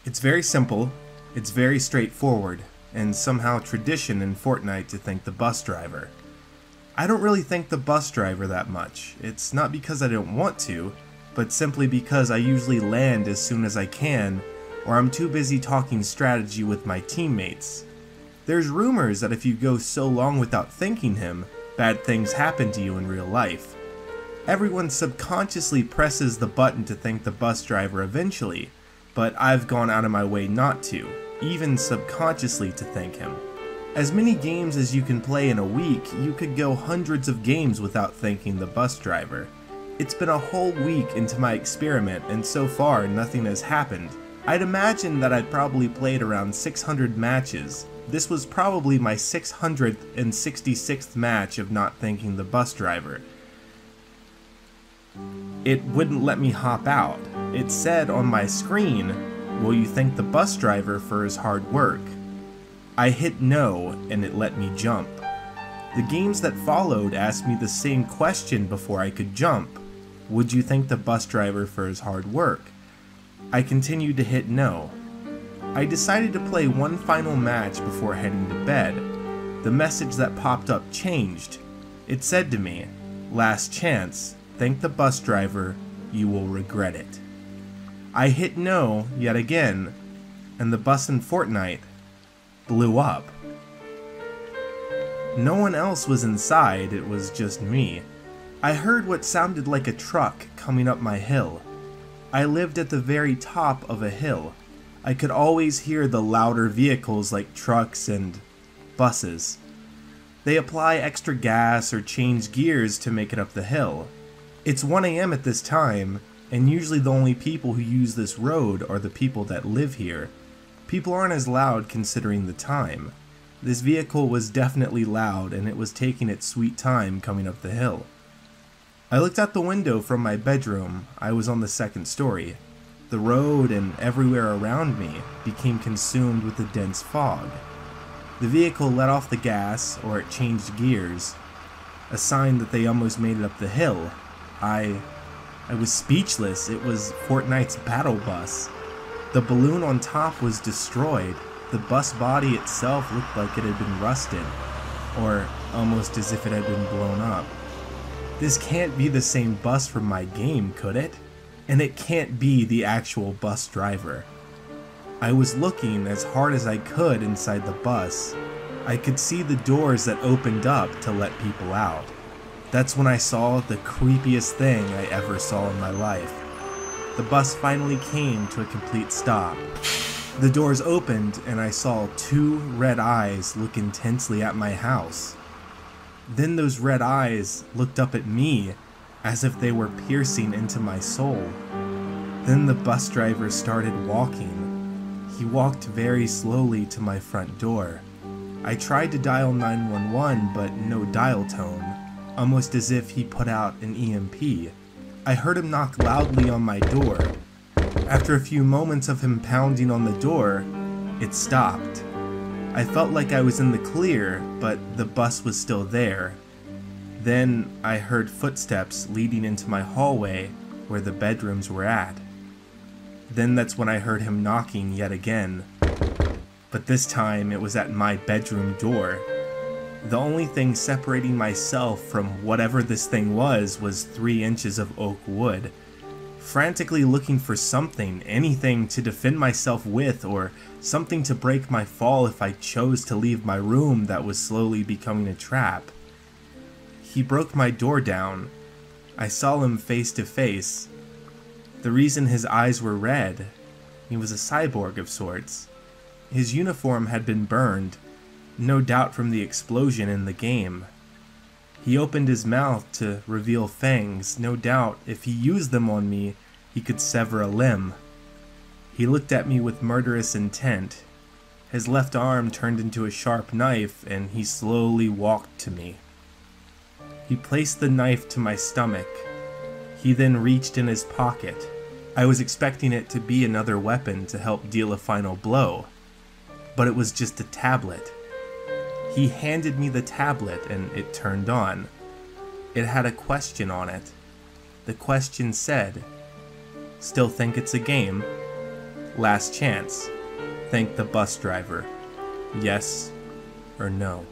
It's very simple, it's very straightforward, and somehow tradition in Fortnite to thank the bus driver. I don't really thank the bus driver that much. It's not because I don't want to, but simply because I usually land as soon as I can, or I'm too busy talking strategy with my teammates. There's rumors that if you go so long without thanking him, bad things happen to you in real life. Everyone subconsciously presses the button to thank the bus driver eventually, but I've gone out of my way not to, even subconsciously to thank him. As many games as you can play in a week, you could go hundreds of games without thanking the bus driver. It's been a whole week into my experiment and so far nothing has happened. I'd imagine that I'd probably played around 600 matches. This was probably my 666th match of not thanking the bus driver. It wouldn't let me hop out. It said on my screen, "Will you thank the bus driver for his hard work?" I hit no and it let me jump. The games that followed asked me the same question before I could jump. Would you thank the bus driver for his hard work? I continued to hit no. I decided to play one final match before heading to bed. The message that popped up changed. It said to me, "Last chance, thank the bus driver, you will regret it." I hit no yet again, and the bus in Fortnite blew up. No one else was inside, it was just me. I heard what sounded like a truck coming up my hill. I lived at the very top of a hill. I could always hear the louder vehicles like trucks and buses. They apply extra gas or change gears to make it up the hill. It's 1 AM at this time, and usually the only people who use this road are the people that live here. People aren't as loud considering the time. This vehicle was definitely loud and it was taking its sweet time coming up the hill. I looked out the window from my bedroom. I was on the second story. The road and everywhere around me became consumed with a dense fog. The vehicle let off the gas, or it changed gears, a sign that they almost made it up the hill. I was speechless. It was Fortnite's battle bus. The balloon on top was destroyed. The bus body itself looked like it had been rusted, or almost as if it had been blown up. This can't be the same bus from my game, could it? And it can't be the actual bus driver. I was looking as hard as I could inside the bus. I could see the doors that opened up to let people out. That's when I saw the creepiest thing I ever saw in my life. The bus finally came to a complete stop. The doors opened and I saw 2 red eyes look intensely at my house. Then those red eyes looked up at me as if they were piercing into my soul. Then the bus driver started walking. He walked very slowly to my front door. I tried to dial 911 but no dial tone, almost as if he put out an EMP. I heard him knock loudly on my door. After a few moments of him pounding on the door, it stopped. I felt like I was in the clear, but the bus was still there. Then I heard footsteps leading into my hallway where the bedrooms were at. Then that's when I heard him knocking yet again. But this time it was at my bedroom door. The only thing separating myself from whatever this thing was 3 inches of oak wood. Frantically looking for something, anything to defend myself with, or something to break my fall if I chose to leave my room that was slowly becoming a trap. He broke my door down. I saw him face to face. The reason his eyes were red, he was a cyborg of sorts. His uniform had been burned, no doubt from the explosion in the game. He opened his mouth to reveal fangs. No doubt if he used them on me, he could sever a limb. He looked at me with murderous intent. His left arm turned into a sharp knife and he slowly walked to me. He placed the knife to my stomach. He then reached in his pocket. I was expecting it to be another weapon to help deal a final blow, but it was just a tablet. He handed me the tablet and it turned on. It had a question on it. The question said, "Still think it's a game?" Last chance. Thank the bus driver. Yes or no?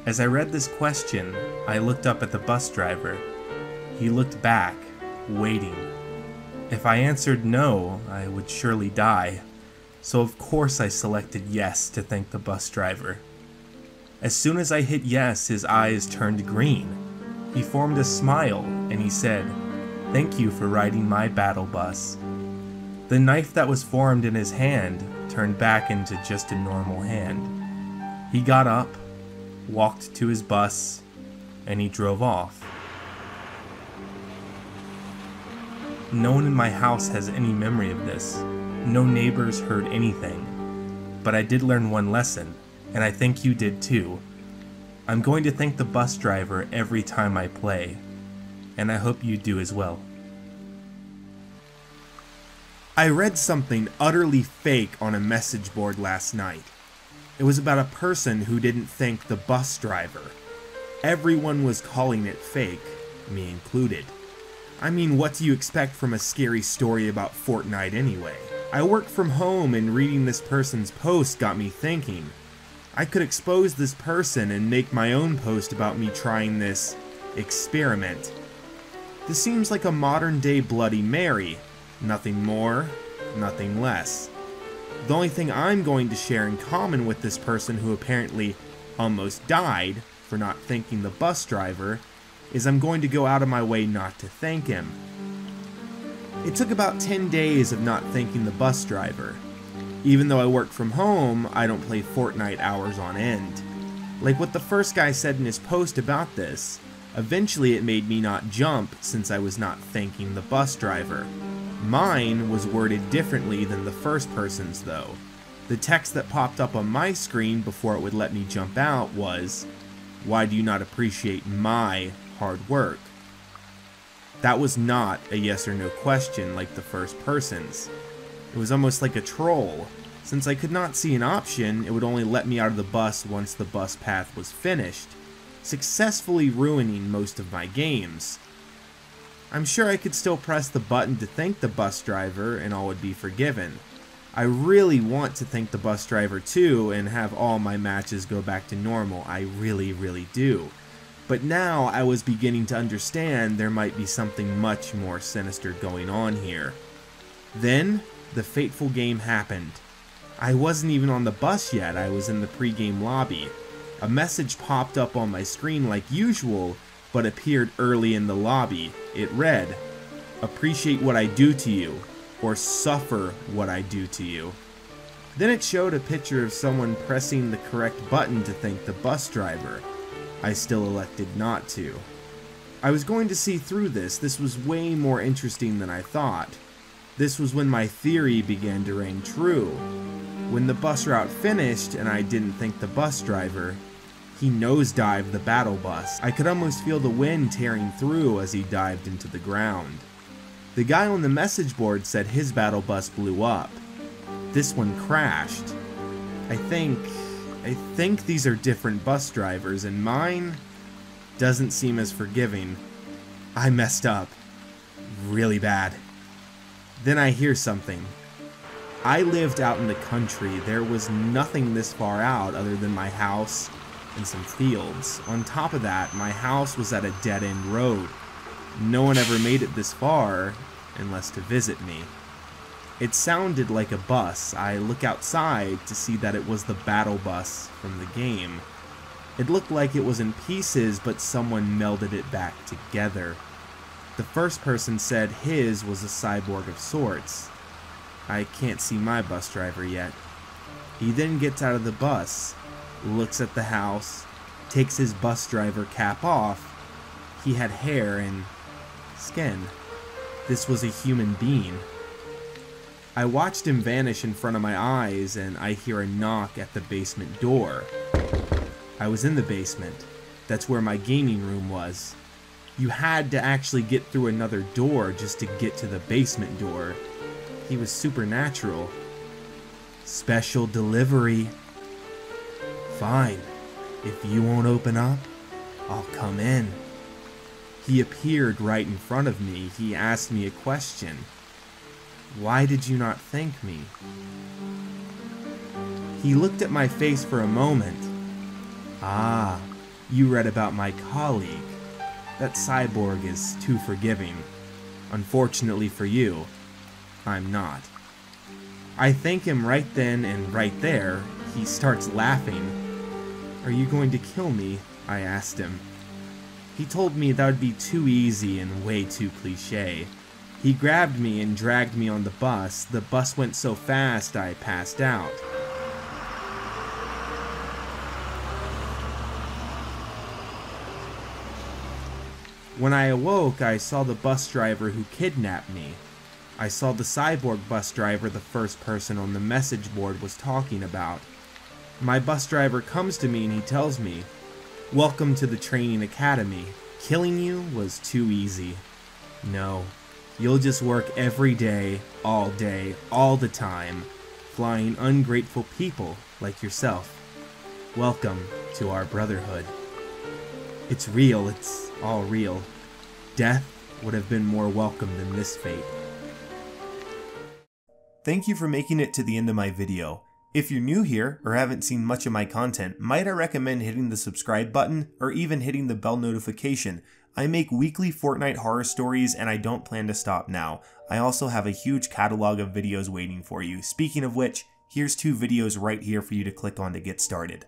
As I read this question, I looked up at the bus driver. He looked back, waiting. If I answered no, I would surely die. So of course I selected yes to thank the bus driver. As soon as I hit yes, his eyes turned green. He formed a smile and he said, "Thank you for riding my battle bus." The knife that was formed in his hand turned back into just a normal hand. He got up, walked to his bus, and he drove off. No one in my house has any memory of this. No neighbors heard anything. But I did learn one lesson, and I think you did too. I'm going to thank the bus driver every time I play, and I hope you do as well. I read something utterly fake on a message board last night. It was about a person who didn't thank the bus driver. Everyone was calling it fake, me included. I mean, what do you expect from a scary story about Fortnite anyway? I work from home and reading this person's post got me thinking. I could expose this person and make my own post about me trying this experiment. This seems like a modern day Bloody Mary. Nothing more, nothing less. The only thing I'm going to share in common with this person who apparently almost died for not thanking the bus driver is I'm going to go out of my way not to thank him. It took about 10 days of not thanking the bus driver. Even though I work from home, I don't play Fortnite hours on end. Like what the first guy said in his post about this, eventually it made me not jump since I was not thanking the bus driver. Mine was worded differently than the first person's though. The text that popped up on my screen before it would let me jump out was, "Why do you not appreciate my hard work?" That was not a yes or no question like the first person's. It was almost like a troll. Since I could not see an option, it would only let me out of the bus once the bus path was finished, successfully ruining most of my games. I'm sure I could still press the button to thank the bus driver and all would be forgiven. I really want to thank the bus driver too and have all my matches go back to normal. I really do. But now I was beginning to understand there might be something much more sinister going on here. Then, the fateful game happened. I wasn't even on the bus yet, I was in the pre-game lobby. A message popped up on my screen like usual, but appeared early in the lobby. It read, "Appreciate what I do to you, or suffer what I do to you." Then it showed a picture of someone pressing the correct button to thank the bus driver. I still elected not to. I was going to see through this. This was way more interesting than I thought. This was when my theory began to ring true. When the bus route finished and I didn't thank the bus driver, he nosedived the battle bus. I could almost feel the wind tearing through as he dived into the ground. The guy on the message board said his battle bus blew up. This one crashed. I think these are different bus drivers, and mine doesn't seem as forgiving. I messed up. Really bad. Then I hear something. I lived out in the country. There was nothing this far out other than my house and some fields. On top of that, my house was at a dead-end road. No one ever made it this far unless to visit me. It sounded like a bus. I look outside to see that it was the battle bus from the game. It looked like it was in pieces, but someone melded it back together. The first person said his was a cyborg of sorts. I can't see my bus driver yet. He then gets out of the bus, looks at the house, takes his bus driver cap off. He had hair and skin. This was a human being. I watched him vanish in front of my eyes, and I hear a knock at the basement door. I was in the basement. That's where my gaming room was. You had to actually get through another door just to get to the basement door. He was supernatural. Special delivery. Fine. If you won't open up, I'll come in. He appeared right in front of me. He asked me a question. Why did you not thank me? He looked at my face for a moment. Ah, you read about my colleague. That cyborg is too forgiving. Unfortunately for you, I'm not. I thank him right then and right there. He starts laughing. Are you going to kill me? I asked him. He told me that would be too easy and way too cliche. He grabbed me and dragged me on the bus. The bus went so fast I passed out. When I awoke, I saw the bus driver who kidnapped me. I saw the cyborg bus driver the first person on the message board was talking about. My bus driver comes to me and he tells me, "Welcome to the training academy. Killing you was too easy. No, you'll just work every day, all the time, flying ungrateful people like yourself. Welcome to our brotherhood. It's real, it's all real. Death would have been more welcome than this fate." Thank you for making it to the end of my video. If you're new here or haven't seen much of my content, might I recommend hitting the subscribe button or even hitting the bell notification. I make weekly Fortnite horror stories and I don't plan to stop now. I also have a huge catalog of videos waiting for you. Speaking of which, here's 2 videos right here for you to click on to get started.